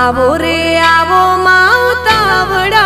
आवो रे आवो माउतावड़ा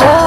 हो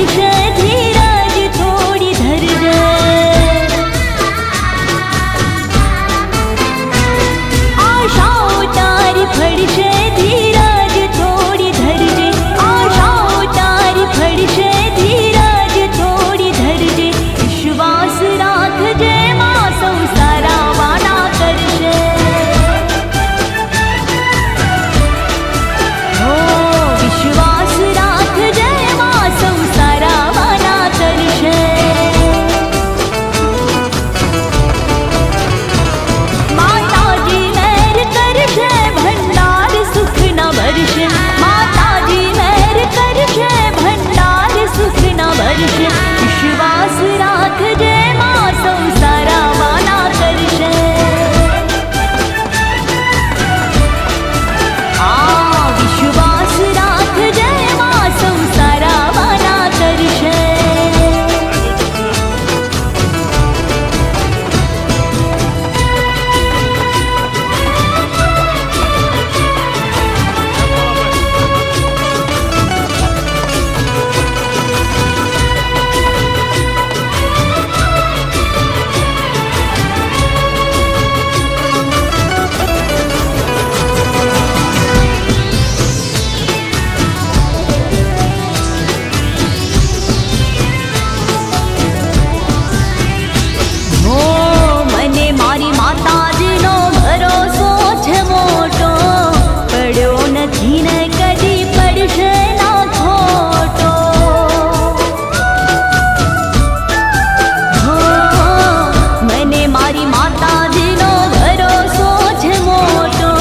પડશે ધીરજ થોડી ધરજે આશાઓ તારી ફળશે ધીરજ થોડી ધરજે આશાઓ તારી ફળશે ધીરજ થોડી ધરજે વિશ્વાસ રાખજે માં સૌ સારા વાના કરશે વિશ્વાસ રાખજે માં સૌ સારા વાના કરશે માતાજી મહેર કરશે ભંડાર સુખ ના ભરશે માતાજી મહેર કરશે ભંડાર સુખ ના ભરશે વિશ્વાસ રાખજે માં સૌ સારા વાના કરશે વિશ્વાસ રાખજે માં સૌ સારા વાના કરશે મને મારી માતાજીનો ભરોસો છે મોટો પડ્યો નથી ને કદી પડશે ના ખોટો મને મારી માતાજીનો ભરોસો છે મોટો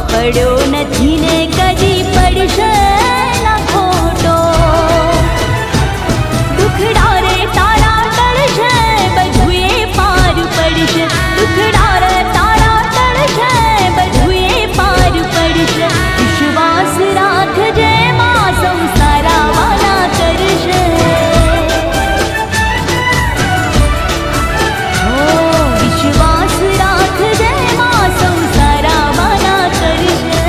પડ્યો નથી ને કદી પડશે ના ખોટો દુખડા રે તારા ટળશે બધું પાર પડશે દુખડા રે તારા ટળશે બધું પાર પડશે વિશ્વાસ રાખજે માં સૌ સારા વાના કરશે વિશ્વાસ રાખજે માં સૌ સારા વાના કરશે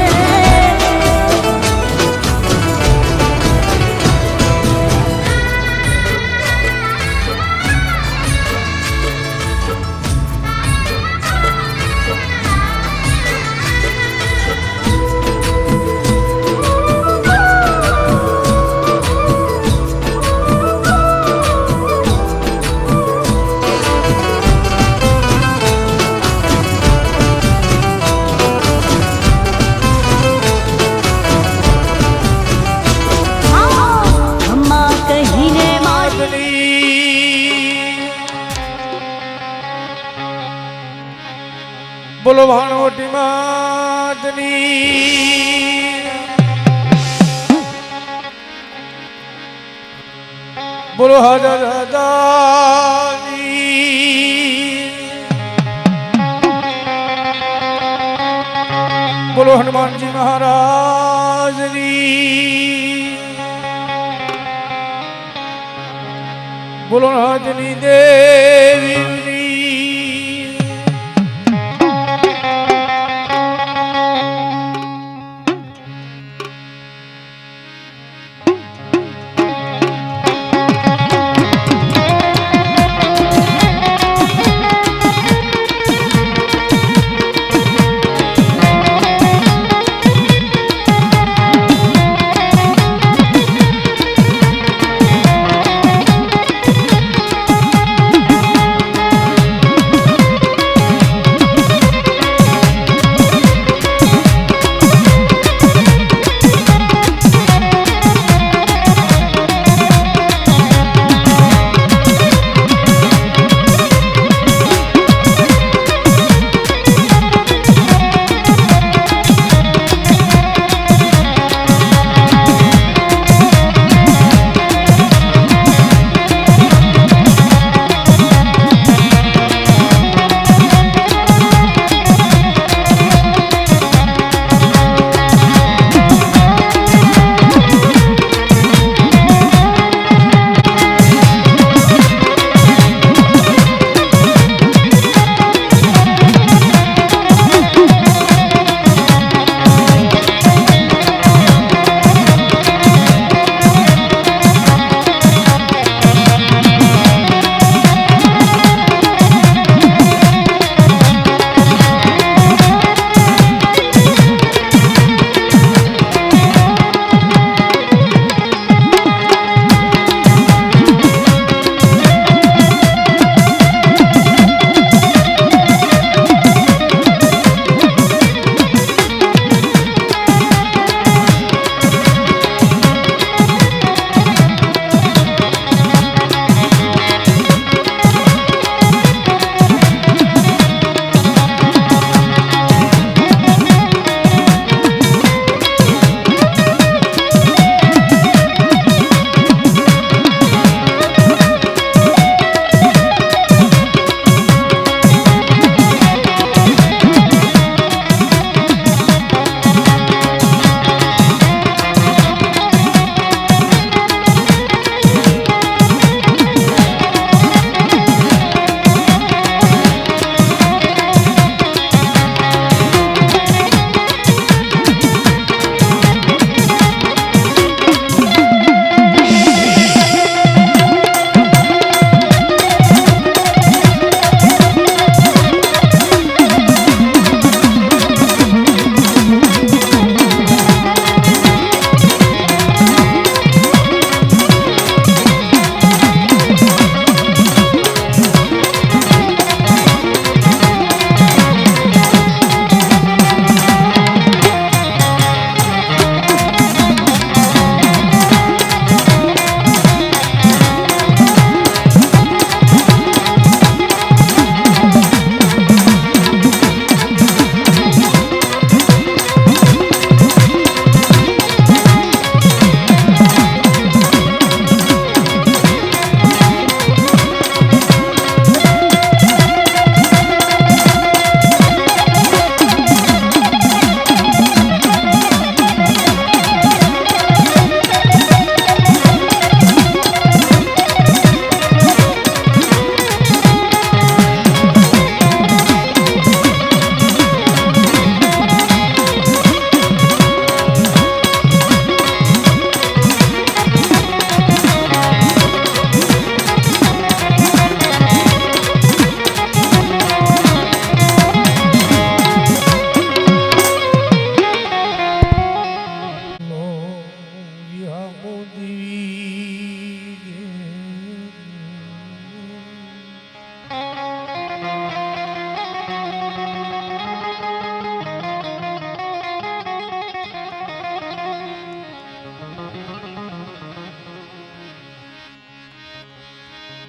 અમ્મા કહીને બોલો ભાણવટી માતની બોલો હાજર દાદાની બોલો હનુમાનજી મહારાજની બોલો રાજની દેવીની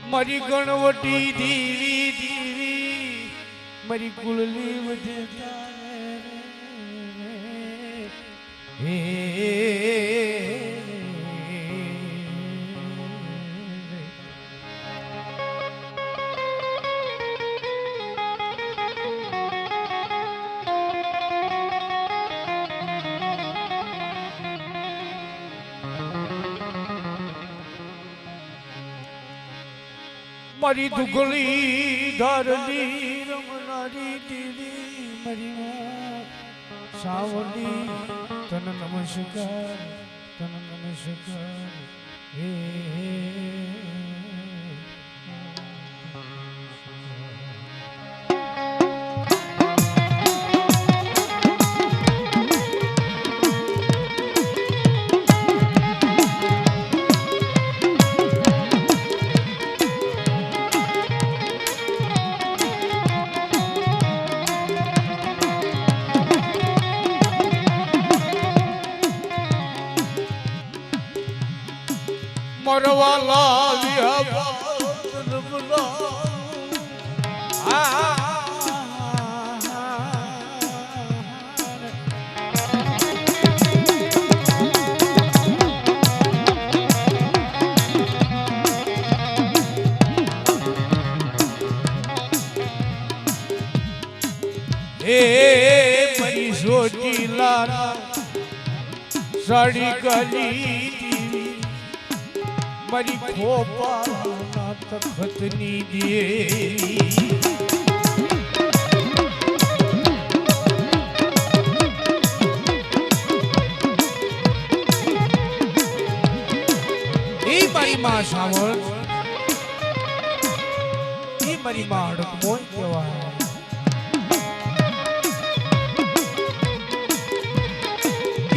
મારી ગણવટી દેવી દેવી મારી કુળલી વધે હે મારી દુગલી ધારલી રમનારી દેવી મારી માં સાવલી તન નમસ્કાર હે મરવા લાવ્યા એ મારી સોટી લારા સાડી ગલી મારી ખોપાના તખતની દેવી એ મારી માં સાવળ એ મારી માં અડકમોય કહેવાય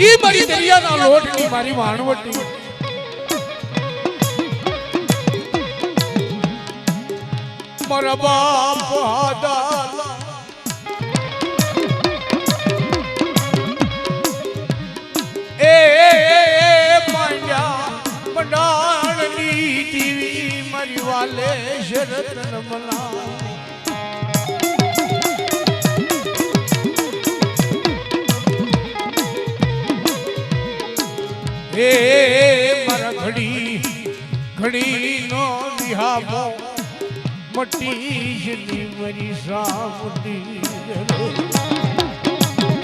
એ મારી દરિયાના લોટની મારી માણવટી મારા બાપ દાદા એ પાંડ્યા મંડાણની દેવી મારી વાલે શરતન મલા એ મારા ઘડી નો વિહામો મટી જની મરી સામતી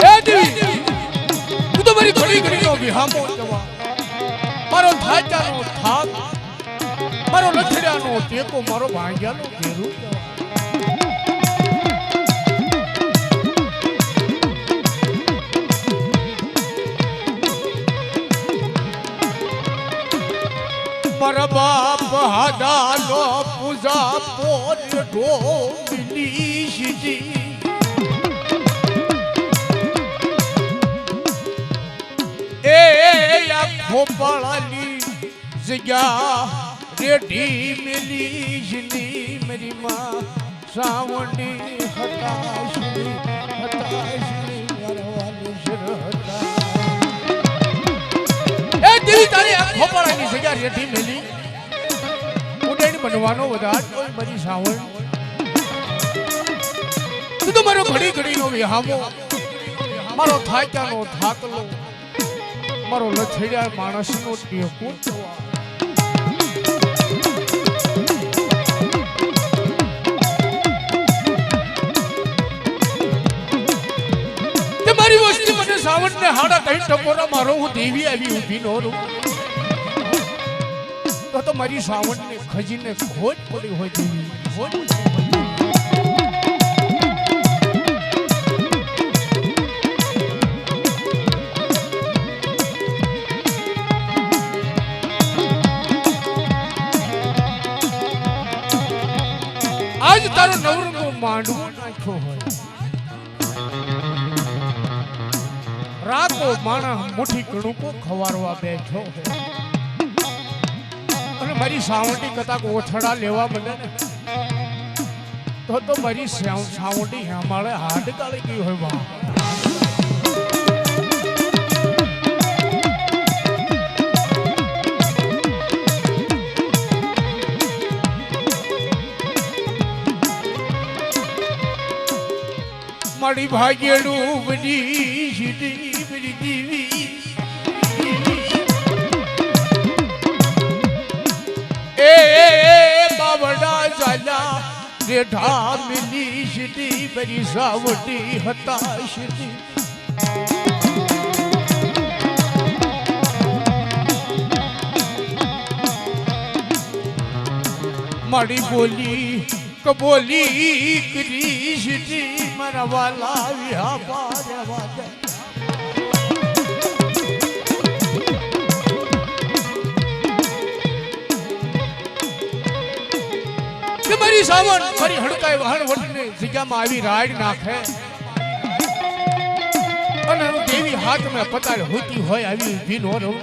એ દેવી તું તો મારી ઘડી નો વિહામો જવા મારો થાચાનો થાક મારો લથડિયાનો ટેકો મારો ભાંગ્યાનો ઘેરું જવા મારા બાપ હાદાનો પૂજા પોર ઢોલી સીધી એ ખોપાળાની જગ્યા રેઢી મેલી જની મારી માં સાવણી હતાશની વરવાની શરતા એ દિલ તારી આ ખોપાળાની જગ્યા રેઢી મેલી ઉડેણ બનવાનો વધાર કોઈ મારી સાવણ તું તો મારો ઘડીનો વિહામો મારો થાક્યાનો થાકલો મારો લથડિયા માણસનો ટેકો તે મારી વસ્તી મને સાવણને હાડા કઈ ટપોરા મારો હું દેવી આવી ઊભી નો રહું તો મારી સાવણને ખજીને ખોટ પડી હોય દેવી ખોટ આજ તારો નવરંગો માંડવો નાખ્યો હોય રાતો માણા મુઠ્ઠી કણુકો ખવારવા બેઠો અને મારી સાવંડી કતાક ઓથડા લેવા મને ને તો મારી સાવંડી હેમાળે હાડ કાળી ગઈ હોય બા મારી ભાગ્યડું બધી સીધી બધી દીવી એ બાવડા ચાલ્યા રેઠા મિલી સીધી બરી સાવટી હતા સીધી મારી બોલી કબોલી કરી સીધી મારા વાલા વિહા પારે વાદે કે મારી સાવણ મારી હડકાઈ વહણ વટને જગ્યામાં આવી રાડ નાખે અને દેવી હાથમાં પતાળ હોતી હોય આવી ઊભી નો રહું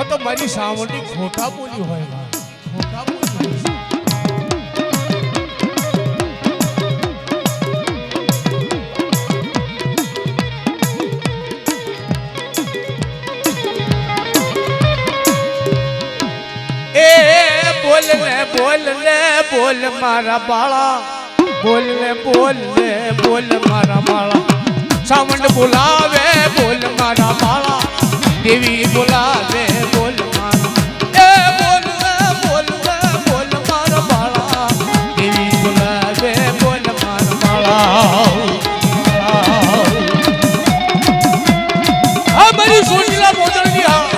તો મારી સાવણની ખોટા બોલી હોય ખોટા બોલી બોલ મારા બાળા બોલ મારા બાળા સાવંડ બોલાવે બોલ મારા બાળા દેવી બોલાવે બોલ મારા બોલ મારા બાળા દેવી બોલાવે બોલ મારા બાળા આ મારી સોચલા મોદળની હા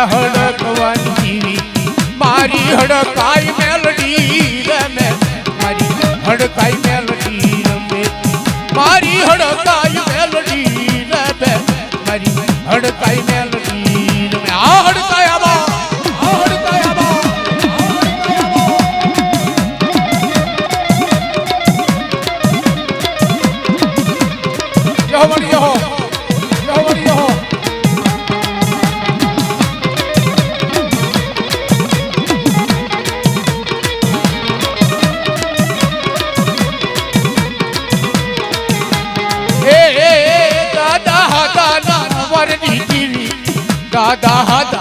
હડકવાની જીવી મારી હડકાઈ મેલડી રમે મારી હડકાઈ મેલડી રમે મારી હડકાઈ મેલડી રમે મારી હડકાઈ મેલડી રમે આ હડકાઈ આવા આ હડકાઈ આવા યહો મરી યહો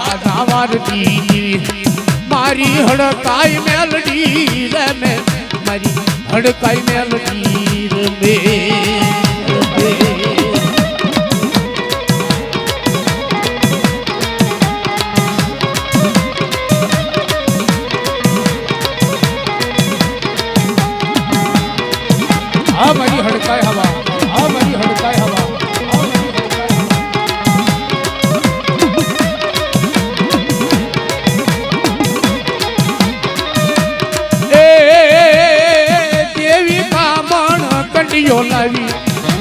દાદા વારતી મારી હડકાઈ મેલડી રમે મારી હડકાઈ મેલડી રમે આ મારી હડકાઈ હવા આ મારી હડકાઈ હવા લાવી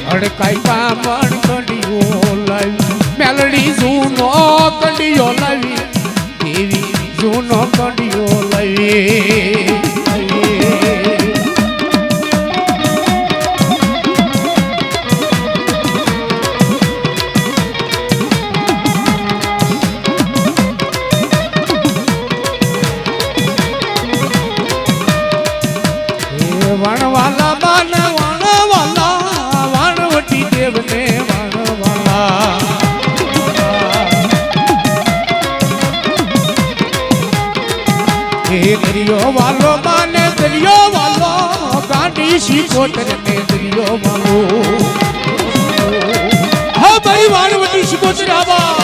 હડકાઈ કામણ કંડિયો લાવી મેલડી જૂનો કંડિયો લાવી દેવી જૂનો કંડિયો લાવી વણવાલા માનવા દેવને વણવાલા એ દરિયો વાલો માને દરિયો વાલો ગાંડી શીખોતર ને દરિયો વાલો હા ભાઈ વાણવટી શીખોતર આવા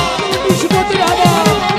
શીખોતર આવા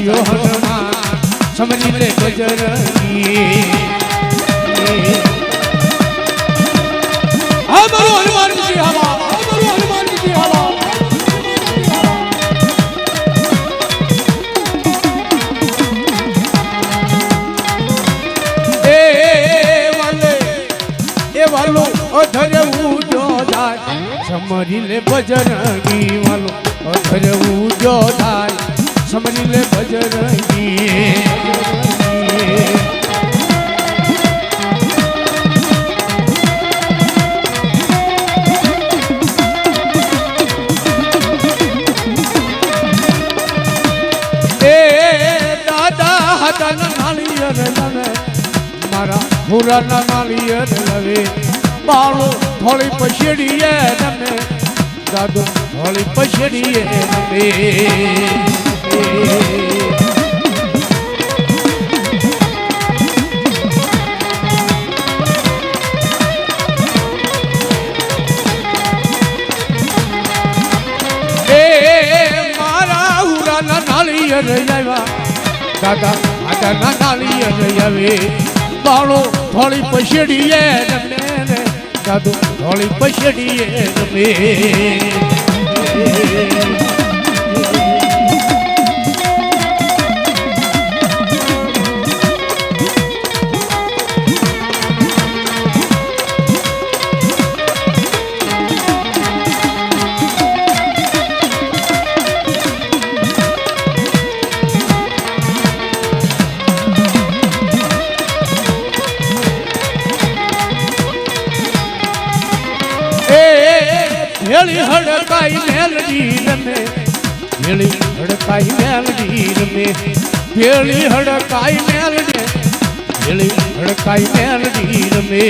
જાય હનુમાન સમજી લે બજરંગી હા મારો હનુમાન જી હવા મારો હનુમાન જી હવા વાલો અધરવું જો થાય સમરી લે બજરંગી વાલો અધરવું જો થાય સમરી લે બજરંગી એ દાદા હતા નાળિયેર લવે મારા હુરાના નાળિયેર લવે બાળો થોડી પછડીએ તમે દાદુ થોડી પછડીએ તમે એ મારા હુરાના નાળિયેર આવ્યા દાદા આદાના નાળિયેર આવે બાળો થોડી પછડીએ તમે દાદુ થોડી પછડીએ તમે ભેળી હડકાઈ મેલડી રમે ભેળી હડકાઈ મેલડી રમે ભેળી હડકાઈ મેલડી ભેળી હડકાઈ મેલડી રમે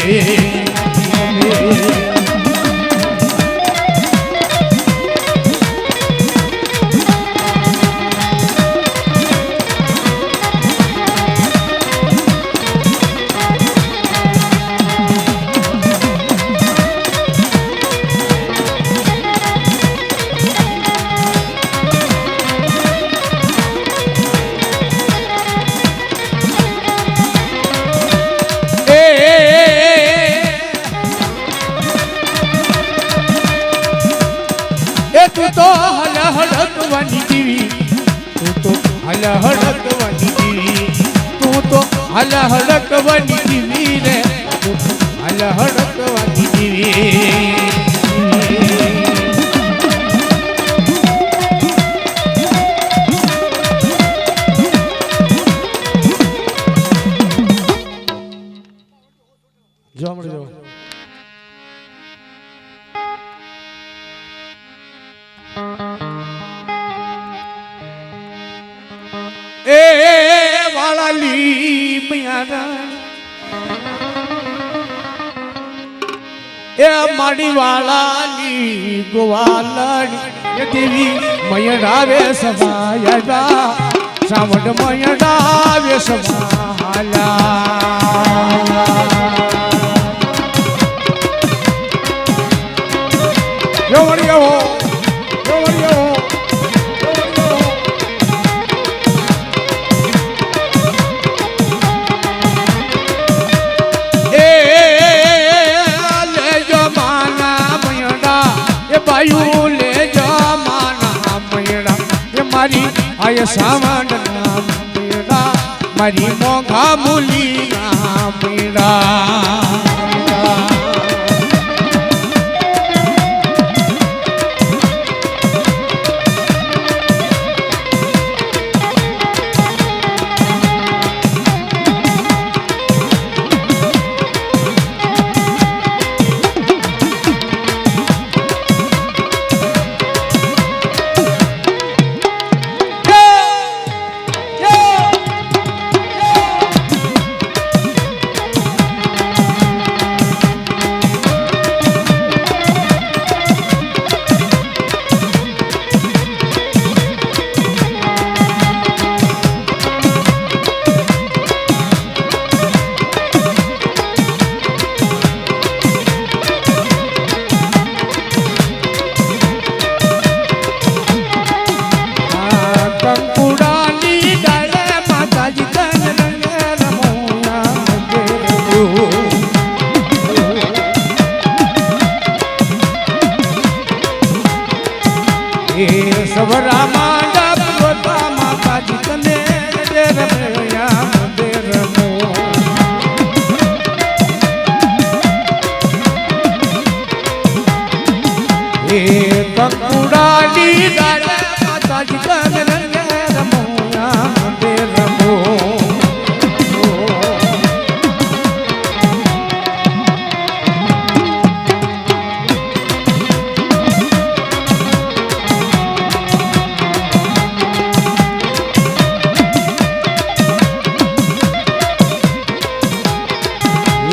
તું તો હલ હડકવાની દીવી તું તો હલ હડકવાની દીવી તું તો હલ હડકવાની દીવી રે તું તો હલ હડકવાની દીવી જો મળજો એ વાળાલી મૈયારા એ માડી વાળાલી ગોવાલડી એ દેવી મયડાવે સભાયા સાવડ મયડાવે સભાલા yo Mario ले जमाना मेरा ये मारी आय सावन मेरा मारी मोघा मुली मेरा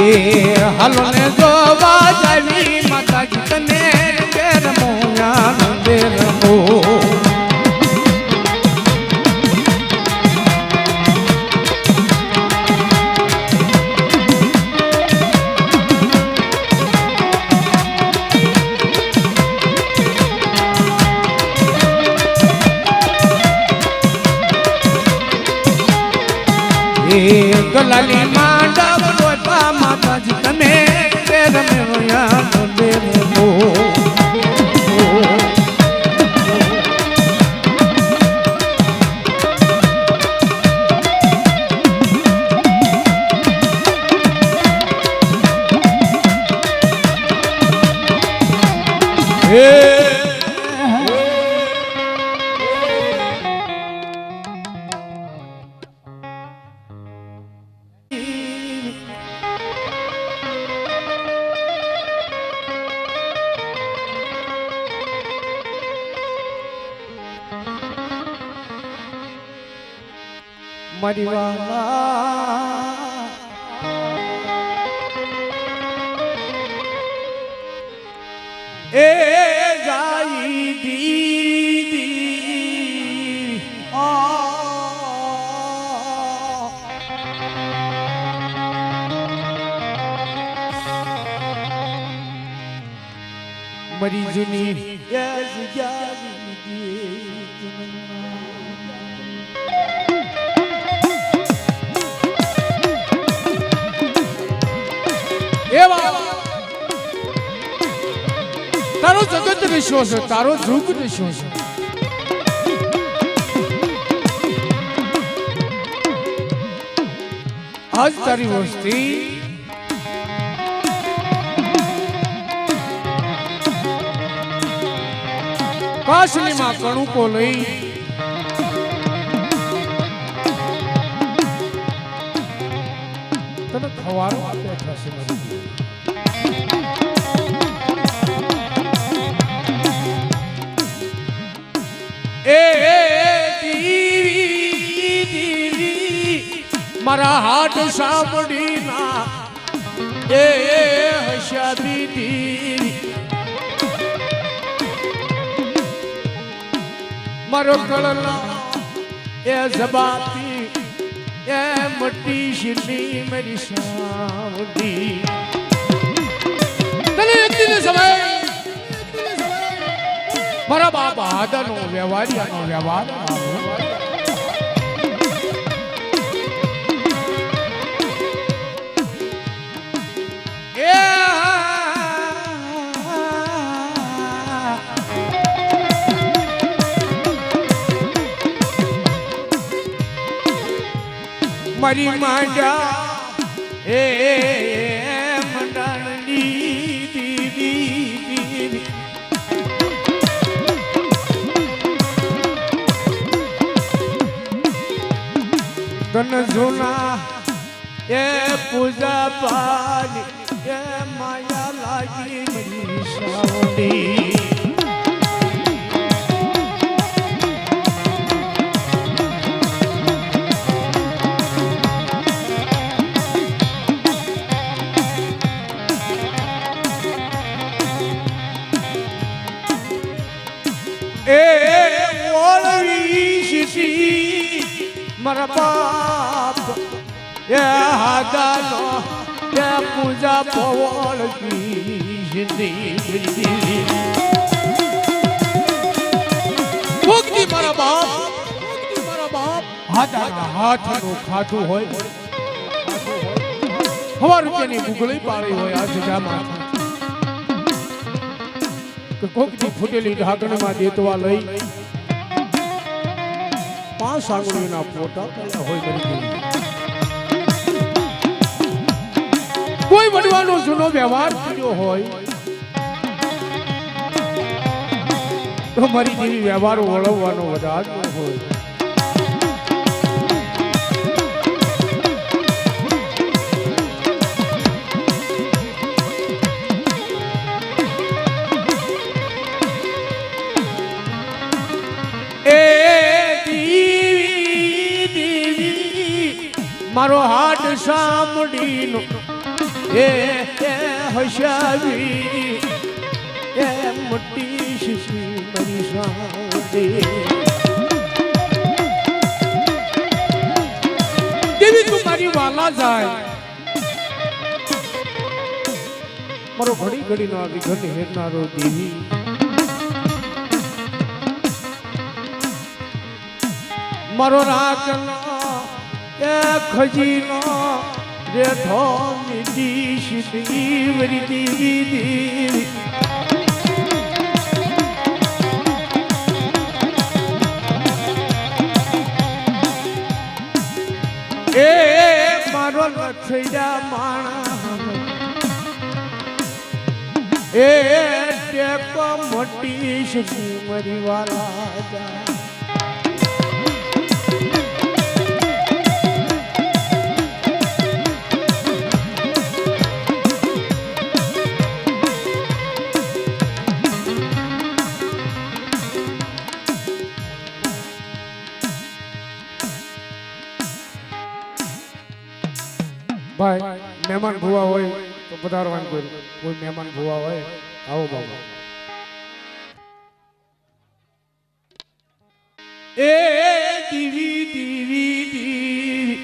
એ હાલો ને જોવા જાવી માતાજી તને બેર મોયા બેર મો ગલાની માંડવ રોપા માતાજી તને બેર મોયા બેર મો મારી વાલા એ જાઈ દીદી મરી જૂની તારો જગત વિશ્વ છે તારો જુગ વિશ્વ છે આજ તારી વસ્તી કાશલીમાં કણુકો લઈ તને ખવારો બેઠા છે મારા હાથ સાંભળી ના એ હસ્યા દીદી મારો કળના એ જબાતી એ મટી શીલી મારી સાવડી તને એક દિન સમય મારા બાપા હાદાનો વ્યવહારિયાનો વ્યવહાર મારી માંડા એ મંડાણી દીદી તન જૂના એ પૂજા પાલી એ માયા લાગી મારી સાવડી મારા બાપ એ હાદાનો એ પૂજા પવળકી જિંદગી મુક્તિ મારા બાપ હાદાના હાથનું ખાધું હોય હવા રૂપિયાની ભૂગળી પાડી હોય આ જગામાં કોકની ફૂટેલી ઢાંકણીમાં દેતવા લઈ 5 આંગળીના પોતા હોય કોઈ વડવાનો જૂનો વ્યવહાર કર્યો હોય તો મારી જેવી વ્યવહાર વળવવાનો વધાર હોય મારો હાથ સાંભળીનો એ હસાવી એ મોટી શીશી મારી સાંજે દેવી તું મારી વાલા જાય મારો ઘડી ઘડી નો આવી ઘડી હેરનારો દેવી મારો રાખનો એ ખજીનો રેઠો નિધિ શીશી મારી દેવી એ મારો લખૈયા માણા એ ટેકો મોટી શી મરી વાલા જા ભાઈ મહેમાન ભુવા હોય તો પધારવાનું કોઈ મહેમાન ભુવા હોય આવો બાબા એ દીવી દીવી દીવી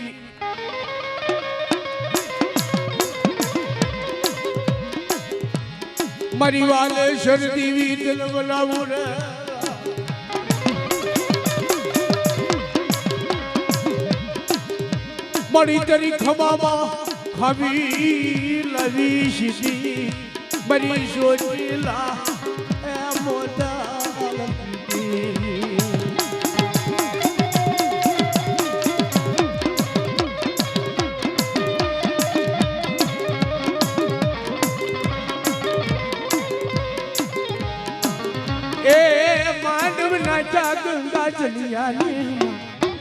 મારી વાલે શર દીવી દિલ બોલાવું રે મળી તરી ખમામાં ખવી લવી શીશી બરી સોચીલા એ મોટા એ માંડવ નાચા ગંગા ચલિયા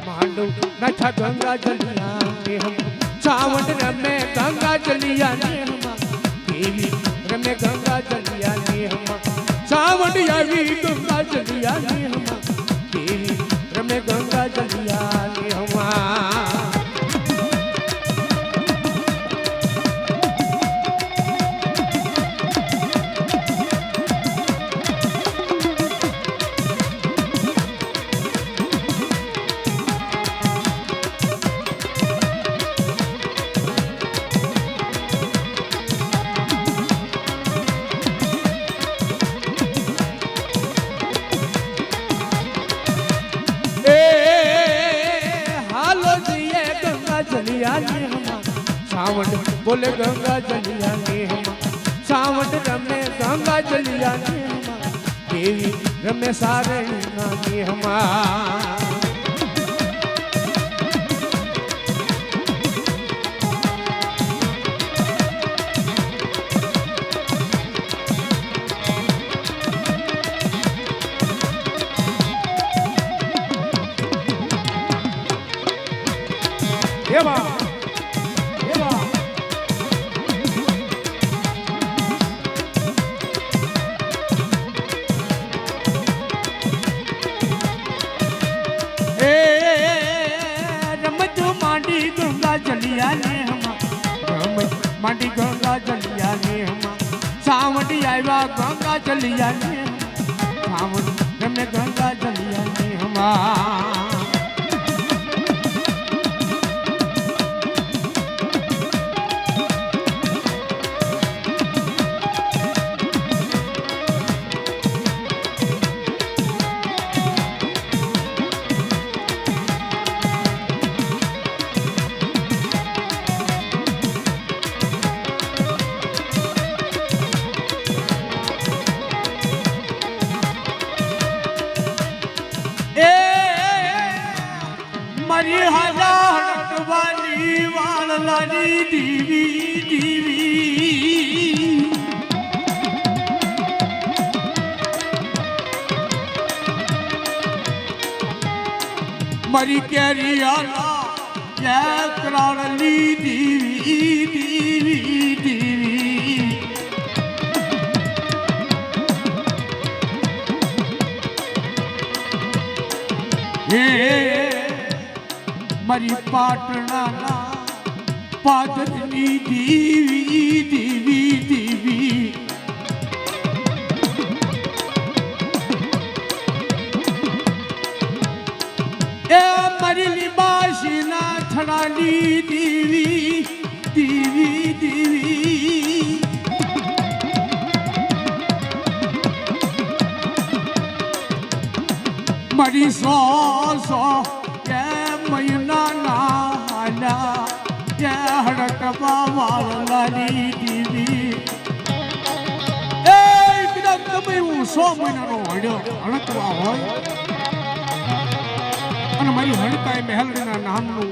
માંડવ નાચા ગંગા ચલિયા सावंड रमे गंगा चलिया ने देवी रमे गंगा चलिया ने सावंड यावी गंगा चलिया ने देवी रमे गंगा चलिया ने सावंड बोले गंगा चलिया ने सावंड रमे गंगा चलिया ने देवी रमे सारे ने देवा चलिया ने मांडी गंगा चलिया ने सावंड आया गंगा चलिया ने सावंड रमे गंगा चलिया ने मरी हजार वाली वाल लाली दीवी दीवी मरी कैरियाला जय कराली दीवी दीवी दीवी मरी पाटना પાદરની દીવી દીવી દીવી એ મારી લીબાશીના થડાની દીવી દીવી દીવી મારી સો કે મહિના ના હાલા કે હડકવા વાળલાની દીવી એ કદાચ તમે હું 100 મહિનાનો હડકવા હોય અને મારી હડકાઈ મહેલડીના નામનું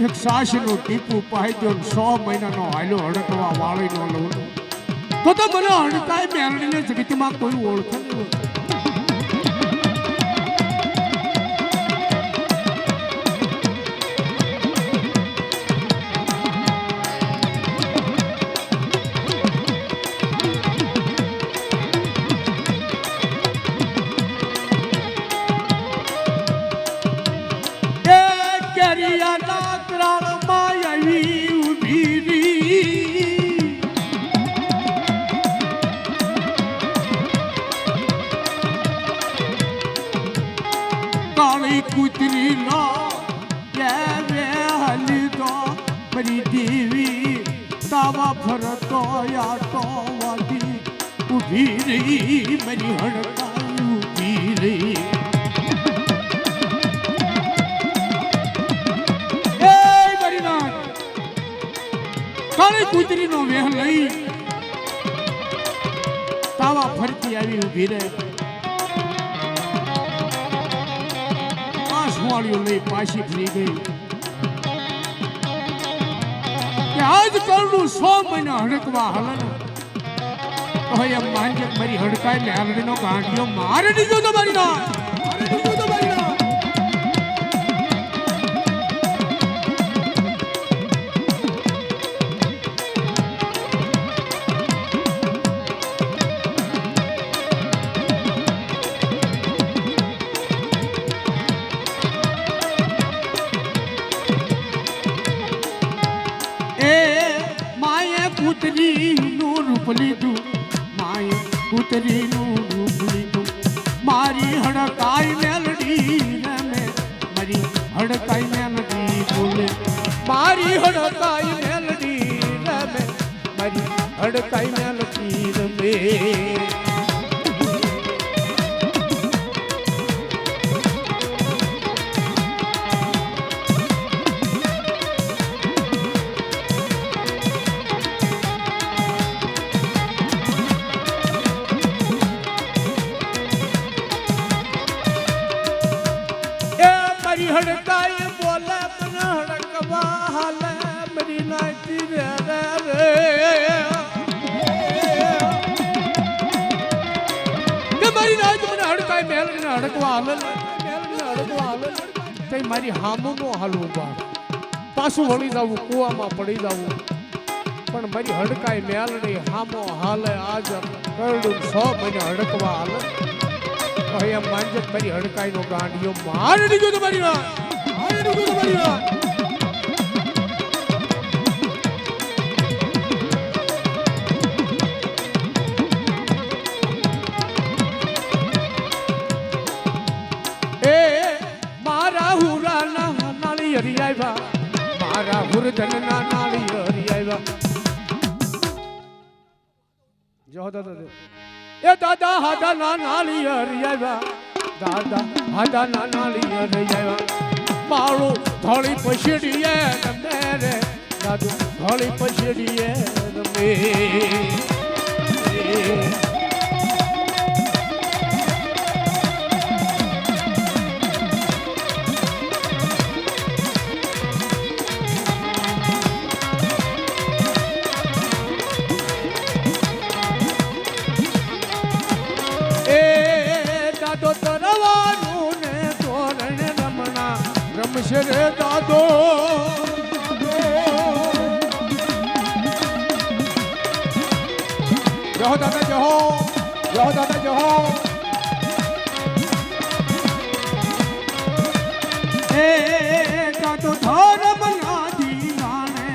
એક સાસનું ટીપું પાઈ દો 100 મહિનાનો હાલ્યો હડકવા વાળીનો લઉં તો મને હડકાઈ મહેલડીને જગતમાં કોઈ ઓળખે નહીં. કુતરી નો વે હલીદો મારી દેવી તાવા ફરતો યાતો વાદી ઊભી રહી મારી હડકાઈ ઊભી રહી એ મારી નાથ કાળી કુતરી નો વેહ લઈ તાવા ફરતી આવી ઊભી રહે વાળીઓ લઈ પાછી ફરી ગઈ કે આજ કરનું 100 મહિના હડકવા હલન તો એમ માનજે મારી હડકાઈ ને હાલડીનો ગાંઠિયો મારે દીધો તમારી ના કુતરીનું રૂપ લીધું માએ કુતરીનું રૂપ લીધું મારી હડકાઈ મેલડી રમે મારી હડકાઈ મેલડી બોલે મારી હડકાઈ મેલડી રમે મારી હડકાઈ મેલડી રમે હડકાઈ બોલે મને હડકવા હાલે મારી નાચી રે કે મારી નાચ મને હડકાઈ મેલડીને હડકવા હાલે તે મારી હામું નો હાલવું બા પાછું વળી જવું કૂવામાં પડી જવું પણ મારી હડકાઈ મેલડી હામો હાલે આજ કરડું 100 મહિને હડકવા હાલે એમ માનજે મારી હડકાઈ નો ગાંડિયો મારી દીધો તમારી વાત એ મારા હુરાના નાળી હરી આવ્યા મારા હુરધનના નાળી હરી આવ્યા જો દાદા એ દાદા હાદા ના નાળી હરી આવ્યા દાદા હાદા ના નાળી હરી આવ્યા માળું થોડી પછડીએ રમે રે દાદુ થોડી પછડીએ રમે દાદો તરવાનું ને તોરણ રમણા રમશે રે દાદો જહો દાદા જહો દાદા જહો એ દાદો ધર્મ ના દીવાને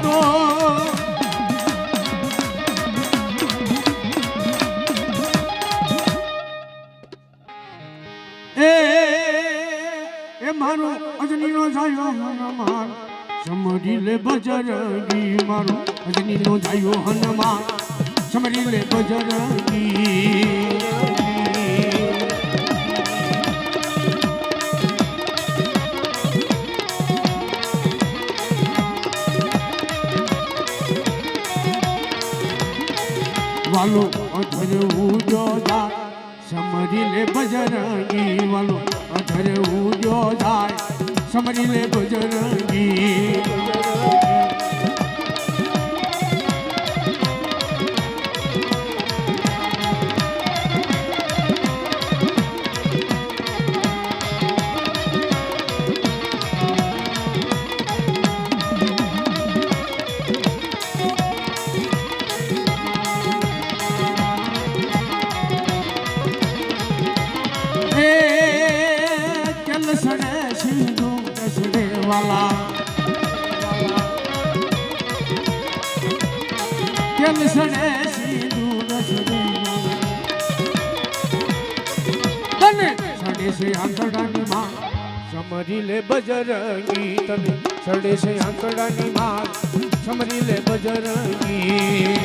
તો એ મારો અજનીનો જાયો હનુમાન સમરી લે બજરંગી મારો અજનીનો જાયો હનુમાન સમરી લે બજરંગી વાલો અધર ઉજો જાય સમરી લે બજરંગી વાલો અધર ઉજો જાય સમરી લે બજરંગી સમરી લે બજરંગી તમે સડે છે આંકડાની માર સમરી લે બજરંગી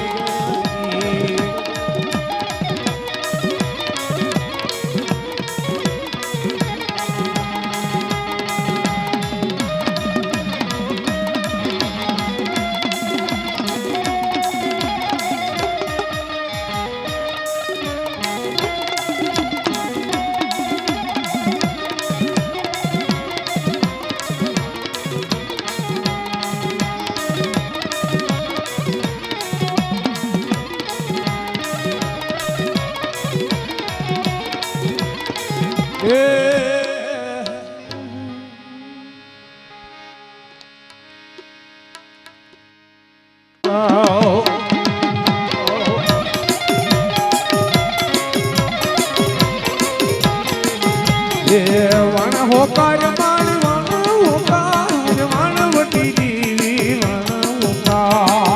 હોકાર માર વાણ હોકાર વાણવટી દેવી વાણ હોકાર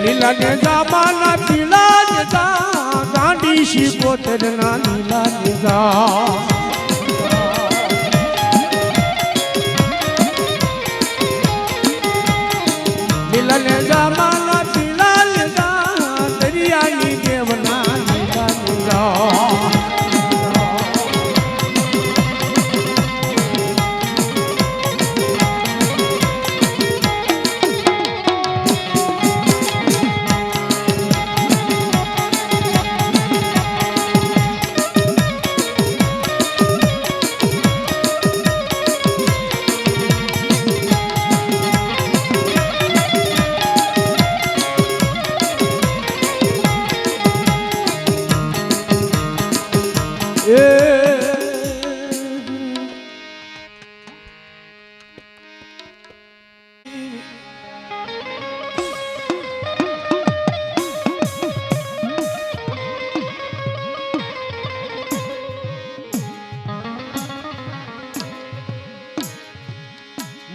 લીલા ને જામાના પીલા ને જા ગાંડી શિકોતર ના લીલા ને જા લીલા ને જામાના પીલા ને જા દરિયાની દેવના લીલા ને જા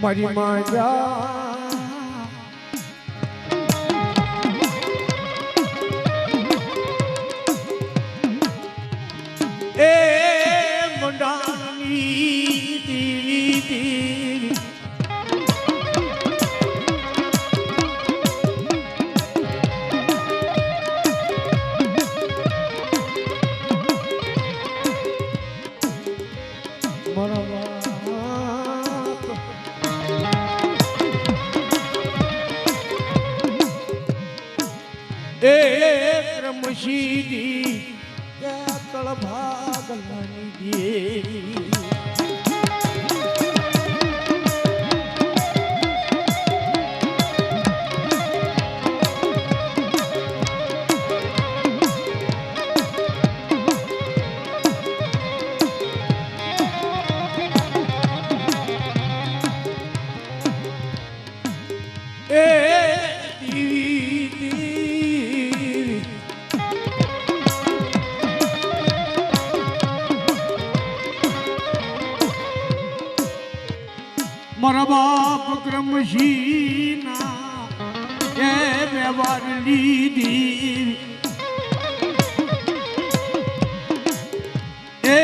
મારી માજા એ મંડાની તીરી તીરી સીધી તળ ભાગલાની દેરી વિક્રમસિંહના એ વ્યવહાર લીધી એ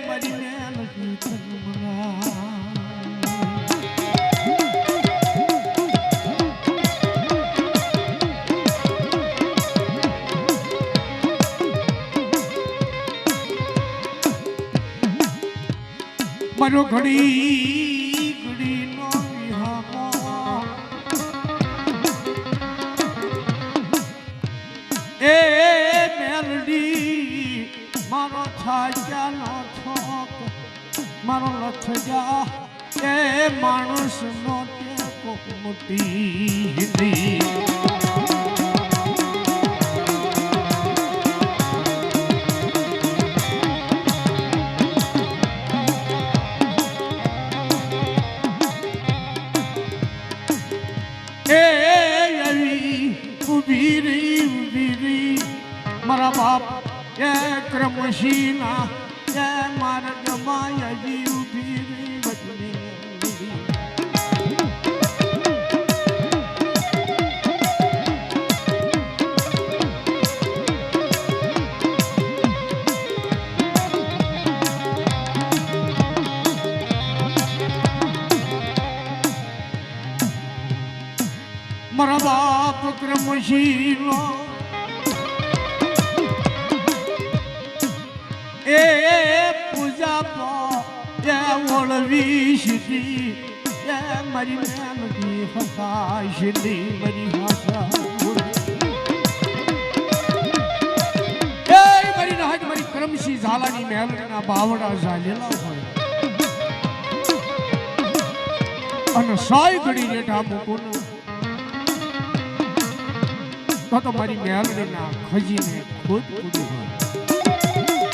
મરીને નથી જન્મના. મારો ઘડી ઘડી નો વિહામો એ મેલડી મારો છાજાનો છોક મારો લથજા એ માણસ નો ટેકો મોટી હિન્દી મારા બાપ એ ક્રમશીના એ માર્ગમાં હજી ઉભી રહી બચની મારા બાપ ક્રમશીનો એ પૂજા એ ઓળવી સીધી એ મારી મેલડી હતા સીધી મારી ભાષા એ મારી નાજ મારી કરમશી ઝાલાની મેલડીના બાવડા ઝાલેલા હોય અને સાઈ ઘડી રેઠા મૂકું તો મારી મેલડીના ખજીને ખુદ પૂરી હોય.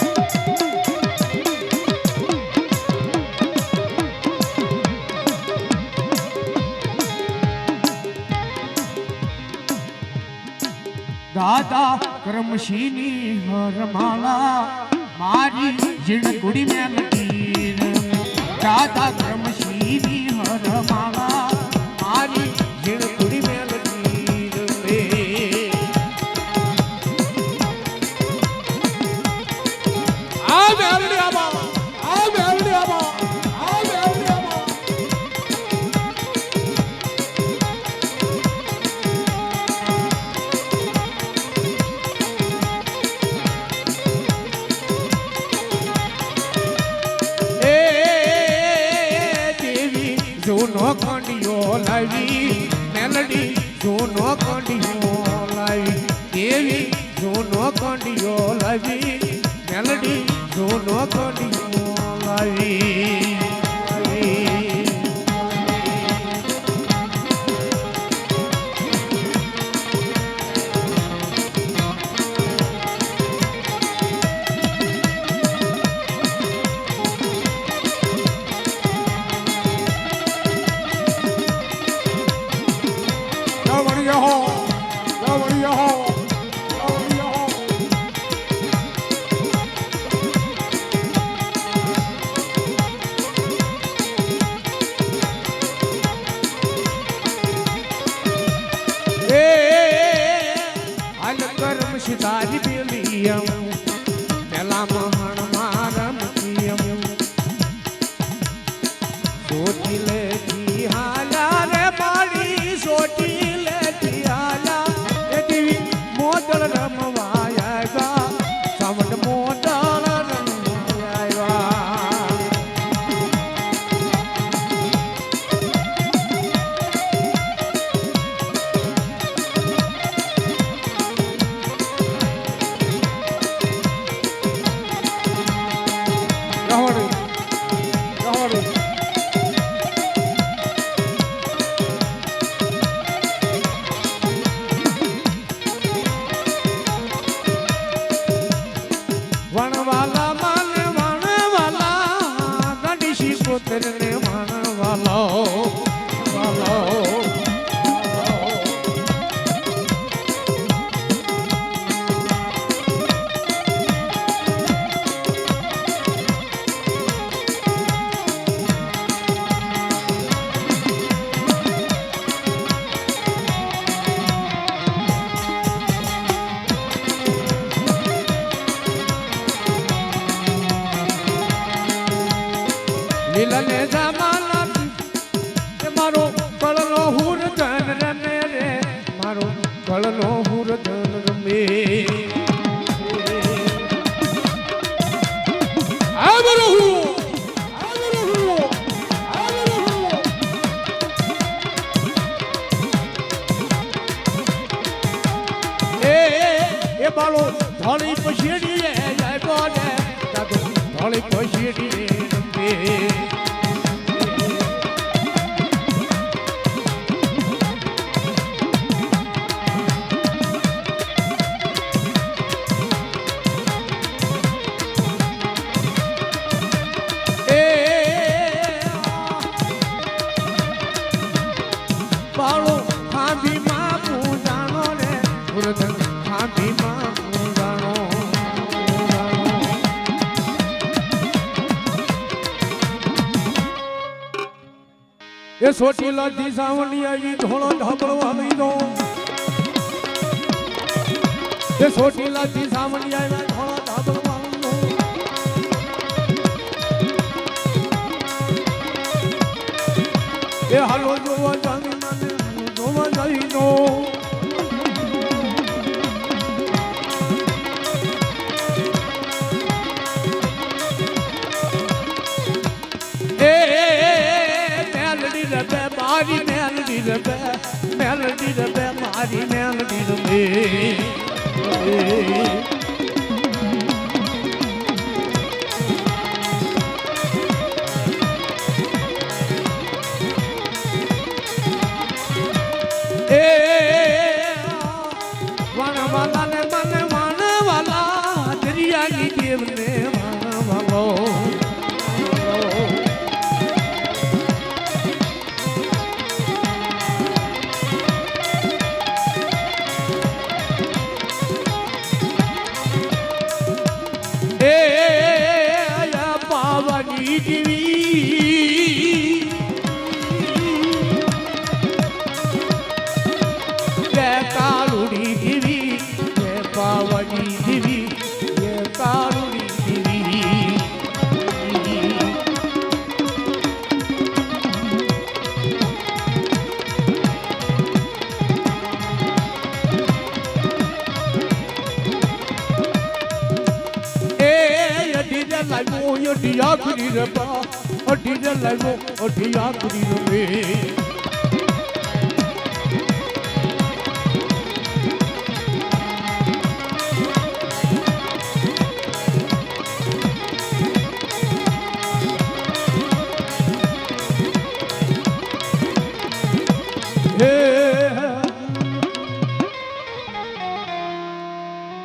દાદા કરમશીની હરમાળા મારી જીણકુડી મેલડી દાદા કરમશીની હરમાળા મારી જીણકુડી મેલડી આ મેલડી આબા આ મેલડી આબા આ મેલડી આબા જૂનો કંડિયો લાવી મેલડી જૂનો કંડિયો લાવી દેવી જૂનો કંડિયો લાવી મેલડી જૂનો કંડિયો લાવી લીલા ને જમાના એ મારો કળનો હુર ધન રમે રે મારો કળનો હુર ધન રમે આ બોલો હું એ બાળો ધોળી પછેડી જાય બોલે દાદો ધોળી પછેડી રમે બાળો ખાંભી માં પૂજાણો રે ગુરધન ખાંભી માં પૂજાણો એ સોટીલા થી સાવણી આવી ધોળો ધાબળો આવી દો એ સોટીલા થી સાવણી આવ્યા ધોળો ધાબળો આવી દો એ હાલો જોવા જામી મને જોવા જઈ દો મારી મેલડી રબે મારી મેલડી રબે એ વાણવાલા ને મને વાણવાલા દરિયાની દેવને વાણવાલો પાવાની જીવી જય કાળુડી જીવી જય પાવાની જીવી જય કાળુડી જીવી લાગ્યો યો ડિયા કરી રબા અઢી લાગ્યો અઢિયા કરી રબે